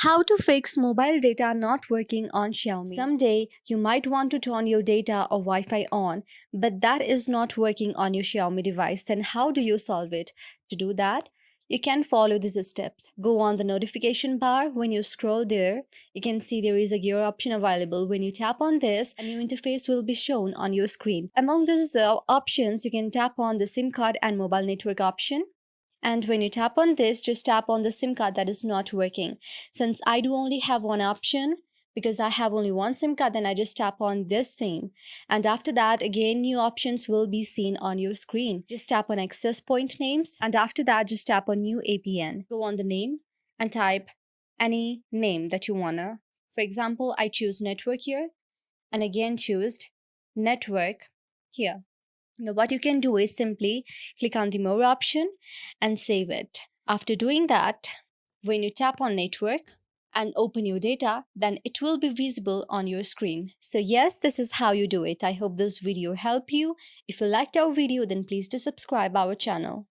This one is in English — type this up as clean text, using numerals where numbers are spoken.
How to fix mobile data not working on Xiaomi. Someday you might want to turn your data or Wi-Fi on, but that is not working on your Xiaomi device. Then how do you solve it? To do that, you can follow these steps. Go on the notification bar. When you scroll there, you can see there is a gear option available. When you tap on this, a new interface will be shown on your screen. Among these options, you can tap on the SIM card and mobile network option. And when you tap on this, just tap on the SIM card that is not working. Since I do only have one option, because I have only one SIM card, then I just tap on this same. And after that, again, new options will be seen on your screen. Just tap on access point names. And after that, just tap on new APN. Go on the name and type any name that you wanna. For example, I choose network here and again choose network here. Now, what you can do is simply click on the more option and save it. After doing that, when you tap on network and open your data, then it will be visible on your screen. So yes, this is how you do it. I hope this video helped you. If you liked our video, then please do subscribe our channel.